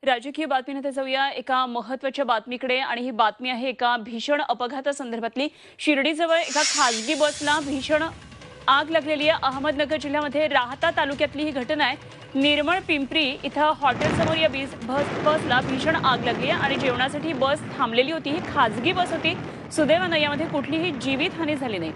राजकीय बातमीमध्ये जाऊया एका महत्त्वाच्या बातमीकडे आणि ही बातमी आहे एका भीषण अपघातासंदर्भातली। शिर्डीजवळ एका खासगी बसला भीषण आग लागलेली आहे। अहमदनगर जिल्ह्यामध्ये राहता तालुक्यातली ही घटना आहे। निर्मळ पिंपरी इथं हॉटेलसमोर या बसला भीषण आग लागली आहे आणि जेवणासाठी बस थांबलेली होती। ही खासगी बस होती। सुदैवानं यामध्ये कुठलीही जीवितहानी झाली नाही।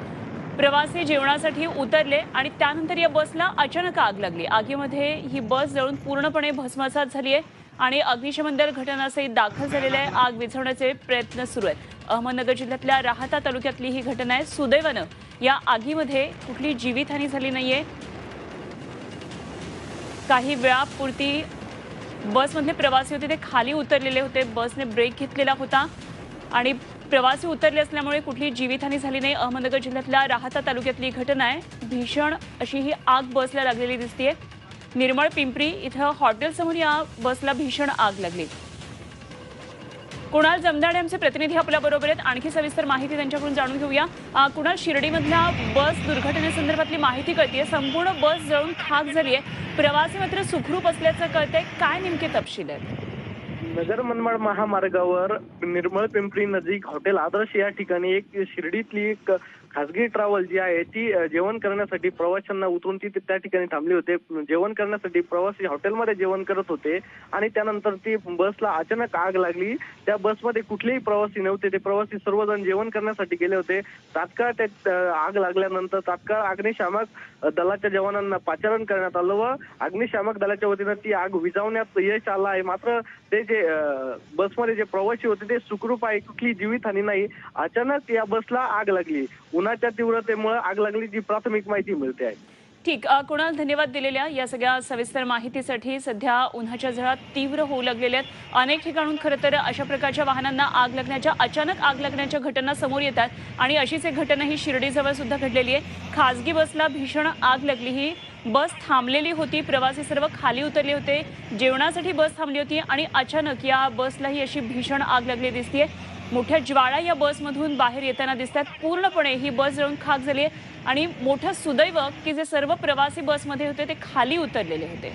प्रवासी जेवणासाठी उतरले आणि त्यानंतर या बसला अचानक आग लागली। आगीमध्ये ही बस जळून पूर्णपणे भस्मसात झाली आहे आणि अग्निशमन दल घटनास्थळी दाखल झालेले आहे। आग विझवण्याचे प्रयत्न सुरू आहेत। अहमदनगर जिल्ह्यातल्या राहता तालुक्यातली ही घटना आहे। सुदैवानं या आगीमध्ये कुठली जीवितहानी झाली नाहीये। काही वेळापुरती बसमधले प्रवासी होते ते खाली उतरलेले होते। बसने ब्रेक घेतलेला होता आणि प्रवासी उतरले असल्यामुळे कुठली जीवितहानी झाली नाही। अहमदनगर जिल्ह्यातल्या राहता तालुक्यातली घटना आहे। भीषण अशी ही आग बसला लागलेली दिसतेय। निर्मळ पिंपरी इथं हॉटेलसमोर या बसला भीषण आग लागली। कुणाल जमदाडे आमचे प्रतिनिधी आपल्या बरोबर आहेत। आणखी सविस्तर माहिती त्यांच्याकडून जाणून घेऊया। कुणाल, शिर्डीमधल्या बस दुर्घटनेसंदर्भातली माहिती कळतेय। संपूर्ण बस जळून खाक झाली आहे। प्रवासी मात्र सुखरूप असल्याचं कळतंय। काय नेमके तपशील आहेत? नगर मनमाड महामार्गावर निर्मळ पिंपरी नजीक हॉटेल आदर्श या ठिकाणी एक शिर्डीतली एक खासगी ट्रॅव्हल जी आहे ती जेवण करण्यासाठी प्रवाशांना उतरून ती त्या ठिकाणी थांबली होते। जेवण करण्यासाठी प्रवासी हॉटेलमध्ये जेवण करत होते आणि त्यानंतर ती बसला अचानक आग लागली। त्या बसमध्ये कुठलेही प्रवासी नव्हते। ते प्रवासी सर्वजण जेवण करण्यासाठी गेले होते। तात्काळ आग लागल्यानंतर तात्काळ अग्निशामक दलाच्या जवानांना पाचारण करण्यात आलं व अग्निशामक दलाच्या वतीनं ती आग विझवण्यात यश आलं आहे। मात्र ते जे बसमध्ये जे प्रवासी होते ते सुखरूप आहे, कुठली जीवितहानी नाही। अचानक या बसला आग लागली। उन्हाच्या तीव्रतेमुळे आग लागल्याची प्राथमिक माहिती मिळते आहे। ठीक, कुणाल, धन्यवाद दिलेल्या या सगळ्या सविस्तर माहितीसाठी। सध्या उन्हाच्या झळा तीव्र होऊ लागलेल्या आहेत। अनेक ठिकाणून खरं तर अशा प्रकारच्या वाहनांना अचानक आग लागण्याच्या घटना समोर येतात आणि अशीच एक घटना ही शिर्डीजवळ सुद्धा घडलेली आहे। खासगी बसला भीषण आग लागली। ही बस थांबलेली होती। प्रवासी सर्व खाली उतरले होते। जेवणासाठी बस थांबली होती आणि अचानक या बसलाही अशी भीषण आग लागली दिसतेय। मोठ्या ज्वाळा या बसमधून बाहेर येताना दिसतात। पूर्णपणे ही बस जळून खाक झाली आहे आणि मोठं सुदैव की जे सर्व प्रवासी बसमध्ये होते ते खाली उतरलेले होते।